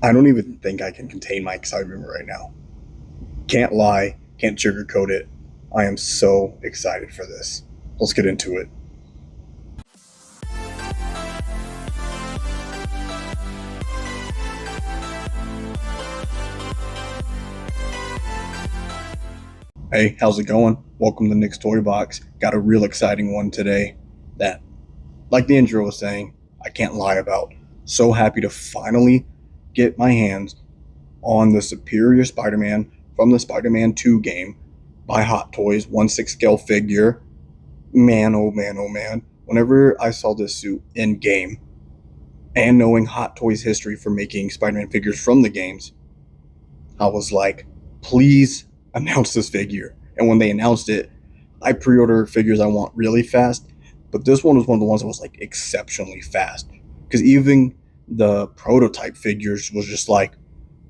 I don't even think I can contain my excitement right now. Can't lie, can't sugarcoat it. I am so excited for this. Let's get into it. Hey, how's it going? Welcome to Nick's Toy Box. Got a real exciting one today that, like the intro was saying, I can't lie about. So happy to finally get my hands on the Superior Spider-Man from the Spider-Man 2 game by Hot Toys, 1/6 scale figure. Man, oh man, oh man. Whenever I saw this suit in game, and knowing Hot Toys' history for making Spider-Man figures from the games, I was like, please announce this figure. And when they announced it, I pre-order figures I want really fast, but this one was one of the ones that was like exceptionally fast. Because even the prototype figures was just like,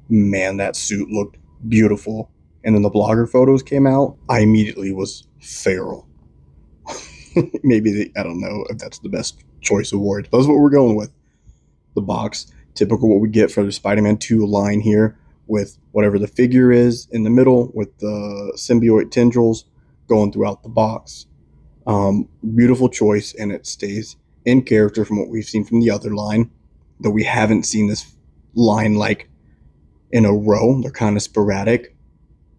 man, that suit looked beautiful. And then the blogger photos came out. I immediately was feral. I don't know if that's the best choice of words, but that's what we're going with. The box, typical what we get for the Spider-Man 2 line here, with whatever the figure is in the middle, with the symbiote tendrils going throughout the box. Beautiful choice, and it stays in character from what we've seen from the other line, though we haven't seen this line like in a row. They're kind of sporadic.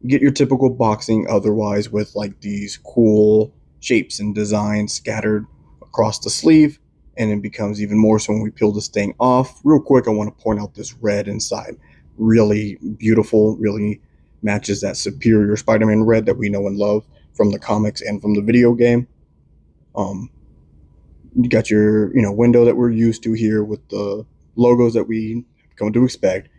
You get your typical boxing otherwise with like these cool shapes and designs scattered across the sleeve, and it becomes even more so when we peel this thing off. Real quick, I want to point out this red inside. Really beautiful, really matches that Superior Spider-Man red that we know and love from the comics and from the video game. You got your window that we're used to here with the logos that we come to expect.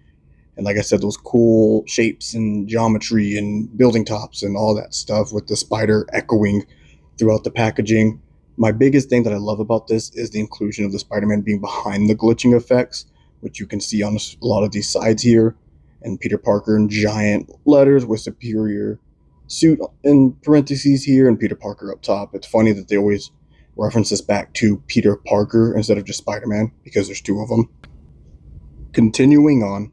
And like I said, those cool shapes and geometry and building tops and all that stuff with the spider echoing throughout the packaging. My biggest thing that I love about this is the inclusion of the Spider-Man being behind the glitching effects, which you can see on a lot of these sides here. And Peter Parker in giant letters with Superior suit in parentheses here and Peter Parker up top. It's funny that they always reference this back to Peter Parker instead of just Spider-Man because there's two of them. Continuing on,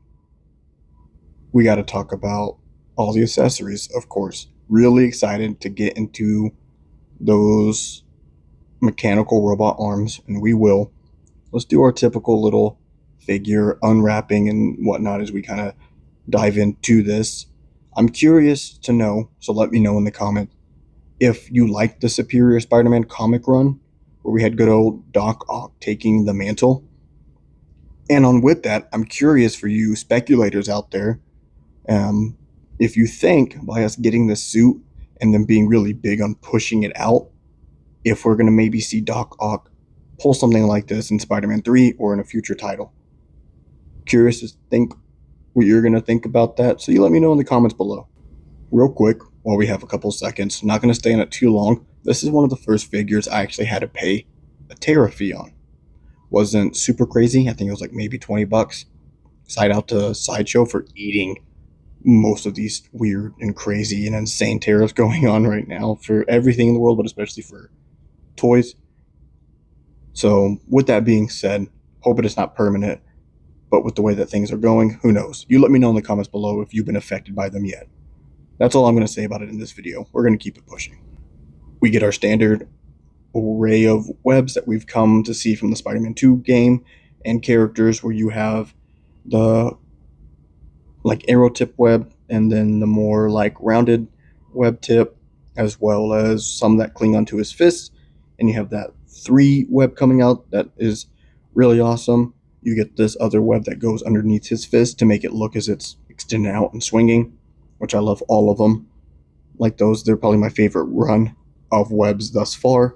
we got to talk about all the accessories, of course. Really excited to get into those mechanical robot arms, and we will. Let's do our typical little figure unwrapping and whatnot as we kind of dive into this. I'm curious to know, so let me know in the comments if you like the Superior Spider-Man comic run where we had good old Doc Ock taking the mantle. And on with that, I'm curious for you speculators out there, um, if you think by us getting this suit and then being really big on pushing it out, if we're going to maybe see Doc Ock pull something like this in Spider-Man 3 or in a future title. Curious to think what you're going to think about that, so you let me know in the comments below. Real quick, while we have a couple seconds, not going to stay on it too long, this is one of the first figures I actually had to pay a Terra fee on. Wasn't super crazy, I think it was like maybe 20 bucks. Side out to Sideshow for eating most of these weird and crazy and insane tariffs going on right now for everything in the world, but especially for toys. So with that being said, hoping it's not permanent, but with the way that things are going, who knows? You let me know in the comments below if you've been affected by them yet. That's all I'm going to say about it in this video. We're going to keep it pushing. We get our standard array of webs that we've come to see from the Spider-Man 2 game and characters, where you have the like arrow tip web and then the more like rounded web tip, as well as some that cling onto his fists, and you have that 3 web coming out that is really awesome. You get this other web that goes underneath his fist to make it look as it's extended out and swinging, which I love all of them. Like those, they're probably my favorite run of webs thus far.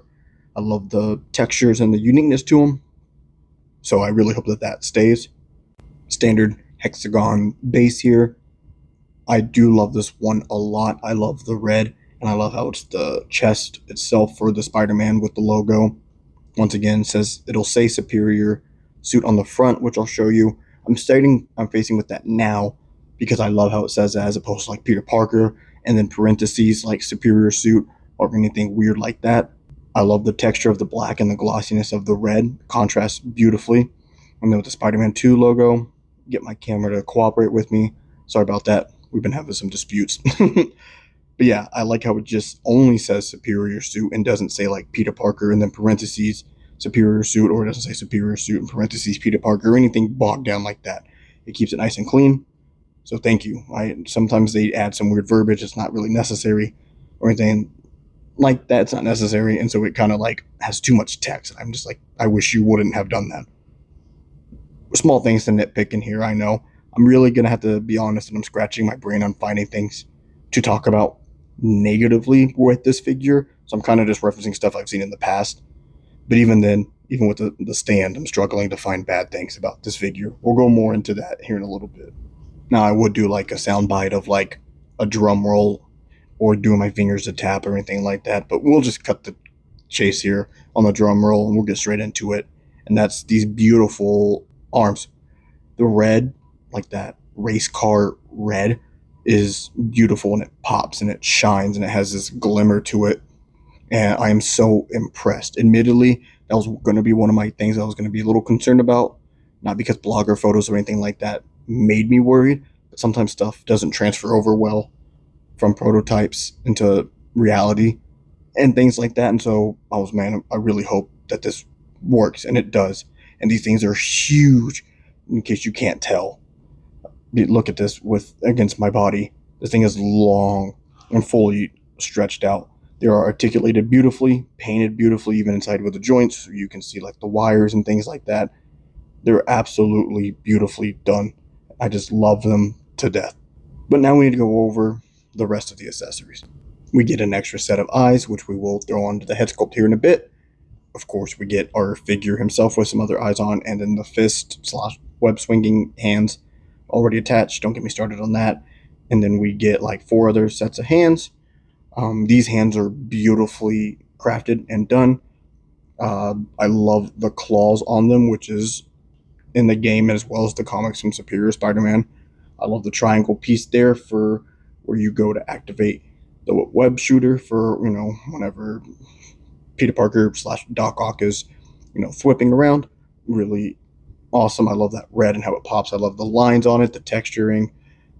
I love the textures and the uniqueness to them, so I really hope that that stays. Standard hexagon base here. I do love this one a lot. I love the red, and I love how it's the chest itself for the Spider-Man with the logo. Once again, it'll say Superior suit on the front, which I'll show you. I'm facing with that now because I love how it says that, as opposed to like Peter Parker and then parentheses like Superior suit or anything weird like that. I love the texture of the black and the glossiness of the red. Contrasts beautifully. And then with the Spider-Man 2 logo, get my camera to cooperate with me. Sorry about that. We've been having some disputes. But yeah, I like how it just only says superior suit and doesn't say like Peter Parker and then parentheses superior suit, or it doesn't say superior suit and parentheses Peter Parker or anything bogged down like that. It keeps it nice and clean. So thank you. I sometimes they add some weird verbiage. It's not really necessary or anything like that. It's not necessary, and so it kind of like has too much text. I'm just like, I wish you wouldn't have done that. Small things to nitpick in here, I know. I'm really gonna have to be honest, and I'm scratching my brain on finding things to talk about negatively with this figure. So I'm kind of just referencing stuff I've seen in the past. But even then, even with the stand, I'm struggling to find bad things about this figure. We'll go more into that here in a little bit. Now, I would do like a soundbite of like a drum roll or doing my fingers to tap or anything like that, but we'll just cut the chase here on the drum roll and we'll get straight into it. And that's these beautiful arms. The red, like that race car red, is beautiful and it pops and it shines and it has this glimmer to it. And I am so impressed. Admittedly, that was going to be one of my things I was going to be a little concerned about. Not because blogger photos or anything like that made me worried, but sometimes stuff doesn't transfer over well from prototypes into reality and things like that. And so I was, man, I really hope that this works, and it does. And these things are huge, in case you can't tell. Look at this with against my body. This thing is long and fully stretched out. They are articulated beautifully, painted beautifully, even inside with the joints, so you can see like the wires and things like that. They're absolutely beautifully done. I just love them to death. But now we need to go over the rest of the accessories. We get an extra set of eyes, which we will throw onto the head sculpt here in a bit. Of course, we get our figure himself with some other eyes on, and then the fist slash web swinging hands already attached. Don't get me started on that. And then we get like 4 other sets of hands. These hands are beautifully crafted and done. I love the claws on them, which is in the game as well as the comics from Superior Spider-Man. I love the triangle piece there for where you go to activate the web shooter for, whenever Peter Parker slash Doc Ock is, thwipping around. Really awesome. I love that red and how it pops. I love the lines on it, the texturing,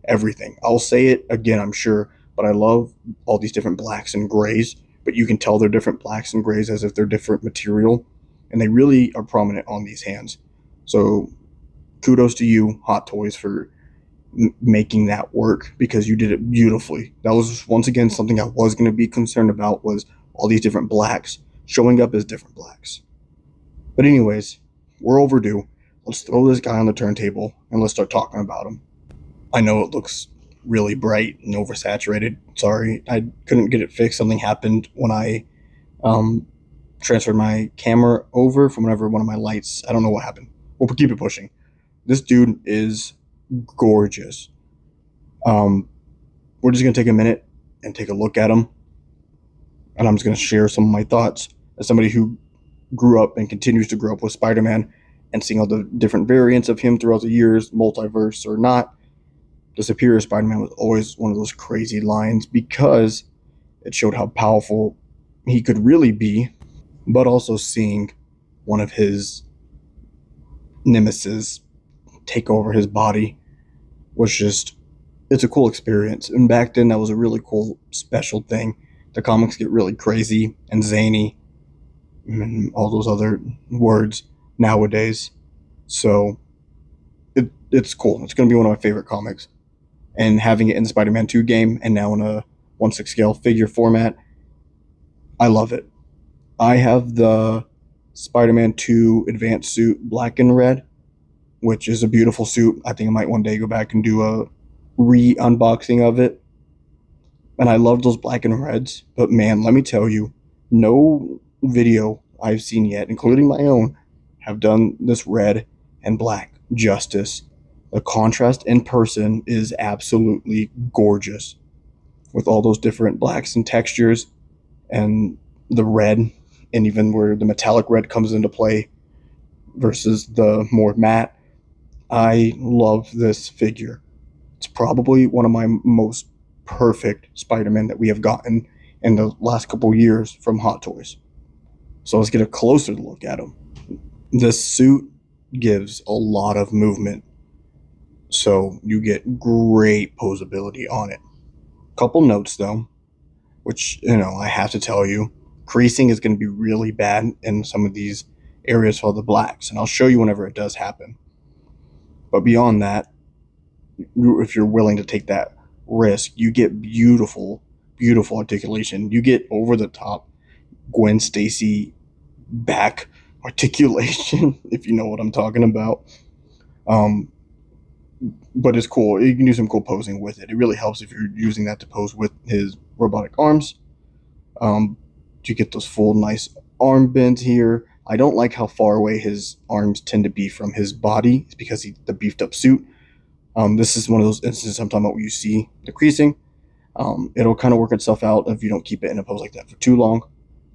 everything. I'll say it again, I'm sure, but I love all these different blacks and grays, but you can tell they're different blacks and grays as if they're different material, and they really are prominent on these hands. So kudos to you, Hot Toys, for making that work, because you did it beautifully. That was once again something I was going to be concerned about, was all these different blacks showing up as different blacks. But anyways, we're overdue. Let's throw this guy on the turntable and let's start talking about him. I know it looks really bright and oversaturated. Sorry, I couldn't get it fixed. Something happened when I transferred my camera over from whenever one of my lights. I don't know what happened. We'll keep it pushing. This dude is gorgeous. We're just gonna take a minute and take a look at him, and I'm just gonna share some of my thoughts as somebody who grew up and continues to grow up with Spider-Man and seeing all the different variants of him throughout the years, multiverse or not. The Superior Spider-Man was always one of those crazy lines because it showed how powerful he could really be, but also seeing one of his nemesis take over his body was just, it's a cool experience. And back then that was a really cool special thing. The comics get really crazy and zany and all those other words nowadays. So it's cool. It's going to be one of my favorite comics. And having it in the Spider-Man 2 game and now in a 1/6 scale figure format, I love it. I have the Spider-Man 2 advanced suit black and red, which is a beautiful suit. I think I might one day go back and do a re-unboxing of it. And I love those black and reds. But man, let me tell you, no video I've seen yet, including my own, have done this red and black justice. The contrast in person is absolutely gorgeous with all those different blacks and textures and the red, and even where the metallic red comes into play versus the more matte. I love this figure. It's probably one of my most perfect Spider-Man that we have gotten in the last couple years from Hot Toys. So let's get a closer look at him. This suit gives a lot of movement. So you get great posability on it. Couple notes though, which I have to tell you, creasing is going to be really bad in some of these areas for the blacks, and I'll show you whenever it does happen. But beyond that, if you're willing to take that risk, you get beautiful, beautiful articulation. You get over the top Gwen Stacy back articulation, if you know what I'm talking about. Um, but it's cool. You can do some cool posing with it. It really helps if you're using that to pose with his robotic arms. You get those full nice arm bends here. I don't like how far away his arms tend to be from his body. It's because the beefed up suit. This is one of those instances I'm talking about where you see the creasing. It'll kind of work itself out if you don't keep it in a pose like that for too long.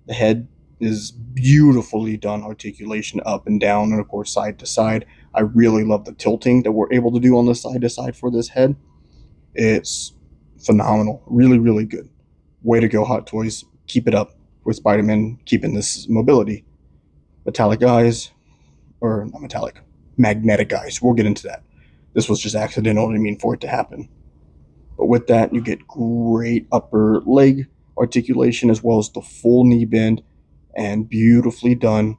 The head is beautifully done, articulation up and down, and of course side to side. I really love the tilting that we're able to do on the side to side for this head. It's phenomenal, really, really good. Way to go, Hot Toys. Keep it up with Spider-Man, keeping this mobility. Metallic eyes, or not metallic, magnetic eyes. We'll get into that. This was just accidental, I didn't mean for it to happen. But with that, you get great upper leg articulation as well as the full knee bend and beautifully done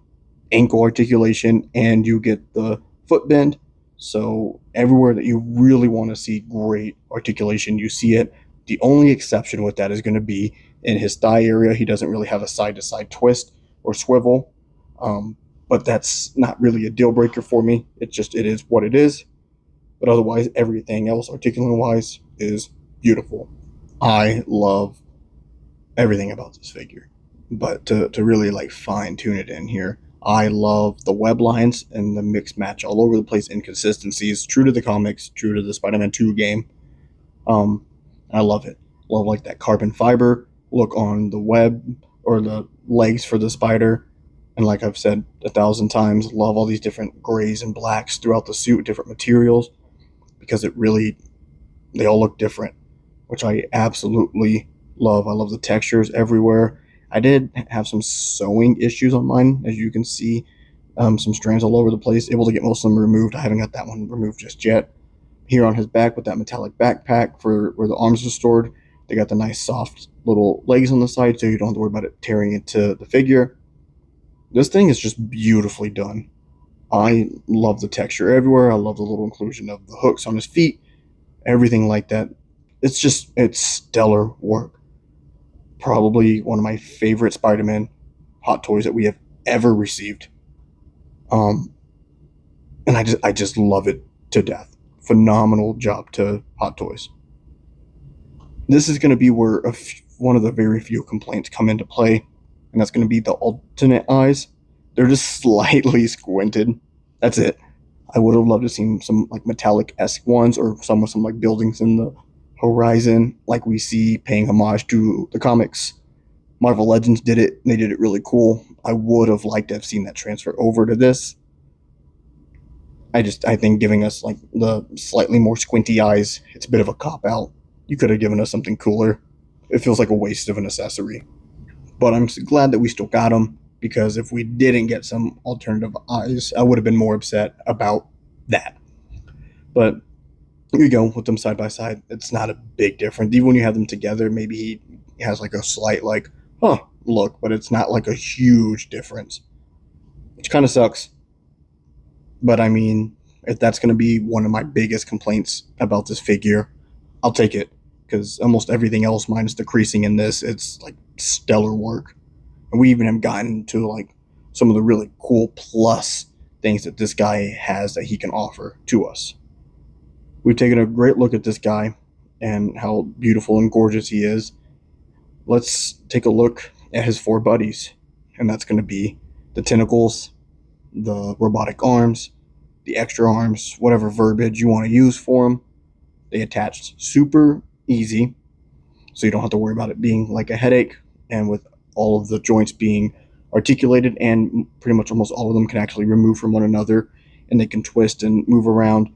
ankle articulation, and you get the foot bend. So everywhere that you really want to see great articulation, you see it. The only exception with that is going to be in his thigh area. He doesn't really have a side-to-side twist or swivel, but that's not really a deal breaker for me. It is what it is. But otherwise, everything else, articulation-wise, is beautiful. I love everything about this figure. But to really like fine tune it in here, I love the web lines and the mix match all over the place inconsistencies, true to the comics, true to the Spider-Man 2 game. I love it. Love like that carbon fiber look on the web or the legs for the spider. And like I've said 1,000 times, love all these different grays and blacks throughout the suit, different materials, because they all look different, which I absolutely love. I love the textures everywhere. I did have some sewing issues on mine, as you can see, some strands all over the place. Able to get most of them removed. I haven't got that one removed just yet. Here on his back with that metallic backpack for where the arms are stored, they got the nice soft little legs on the side, so you don't have to worry about it tearing into the figure. This thing is just beautifully done. I love the texture everywhere. I love the little inclusion of the hooks on his feet, everything like that. It's stellar work. Probably one of my favorite Spider-Man Hot Toys that we have ever received. And I just love it to death. Phenomenal job to Hot Toys. This is going to be where one of the very few complaints come into play, and that's going to be the alternate eyes. They're just slightly squinted. That's it. I would have loved to see some like metallic-esque ones, or some with some like buildings in the horizon, like we see paying homage to the comics. Marvel Legends did it, and they did it really cool. I would have liked to have seen that transfer over to this. I think giving us like the slightly more squinty eyes, it's a bit of a cop out. You could have given us something cooler. It feels like a waste of an accessory. But I'm glad that we still got them, because if we didn't get some alternative eyes, I would have been more upset about that. But here you go with them side by side. It's not a big difference. Even when you have them together, maybe he has like a slight like, look, but it's not like a huge difference, which kind of sucks. But I mean, if that's going to be one of my biggest complaints about this figure, I'll take it, because almost everything else, minus the creasing in this, it's like stellar work. And we even have gotten to like some of the really cool plus things that this guy has that he can offer to us. We've taken a great look at this guy and how beautiful and gorgeous he is. Let's take a look at his four buddies, and that's going to be the tentacles, the robotic arms, the extra arms, whatever verbiage you want to use for them. They attached super easy, so you don't have to worry about it being like a headache, and with all of the joints being articulated, and pretty much almost all of them can actually remove from one another, and they can twist and move around.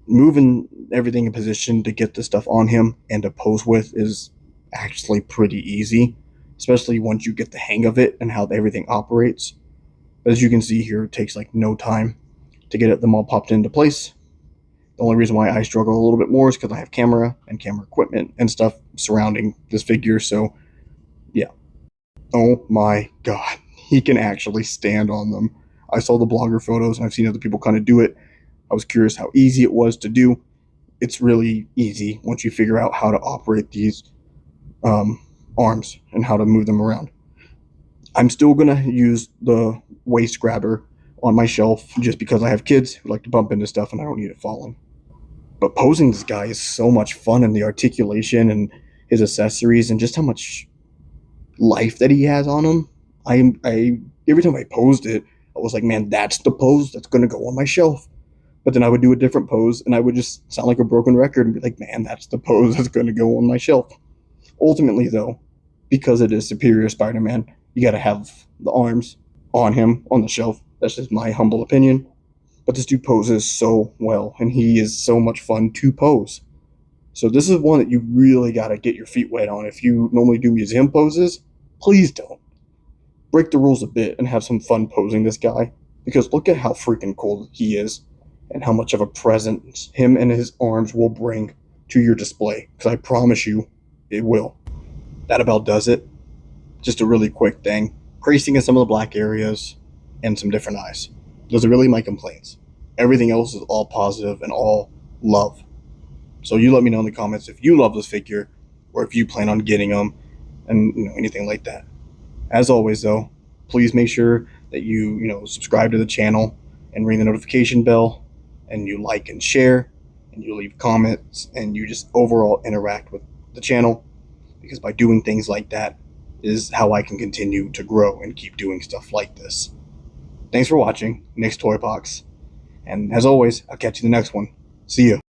Moving everything in position to get the stuff on him and to pose with is actually pretty easy, especially once you get the hang of it and how everything operates. As you can see here, it takes like no time to get them all popped into place. The only reason why I struggle a little bit more is because I have camera and camera equipment and stuff surrounding this figure. So yeah. Oh my god, he can actually stand on them. I saw the blogger photos and I've seen other people kind of do it. I was curious how easy it was to do. It's really easy once you figure out how to operate these um, arms and how to move them around. I'm still gonna use the waist grabber on my shelf just because I have kids who like to bump into stuff and I don't need it falling. But posing this guy is so much fun, and the articulation and his accessories and just how much life that he has on him. I every time I posed it, I was like, man, that's the pose that's gonna go on my shelf. But then I would do a different pose and I would just sound like a broken record and be like, man, that's the pose that's gonna go on my shelf. Ultimately, though, because it is Superior Spider-Man, you got to have the arms on him on the shelf. That's just my humble opinion. But this dude poses so well, and he is so much fun to pose. So this is one that you really got to get your feet wet on. If you normally do museum poses, please don't. Break the rules a bit and have some fun posing this guy. Because look at how freaking cool he is, and how much of a presence him and his arms will bring to your display. Because I promise you, it will. That about does it. Just a really quick thing. Creasing in some of the black areas and some different eyes. Those are really my complaints. Everything else is all positive and all love. So you let me know in the comments if you love this figure or if you plan on getting them and anything like that. As always though, please make sure that you subscribe to the channel and ring the notification bell, and you like and share, and you leave comments, and you just overall interact with the channel, because by doing things like that is how I can continue to grow and keep doing stuff like this. Thanks for watching, Nick's Toy Box, and as always, I'll catch you in the next one. See ya.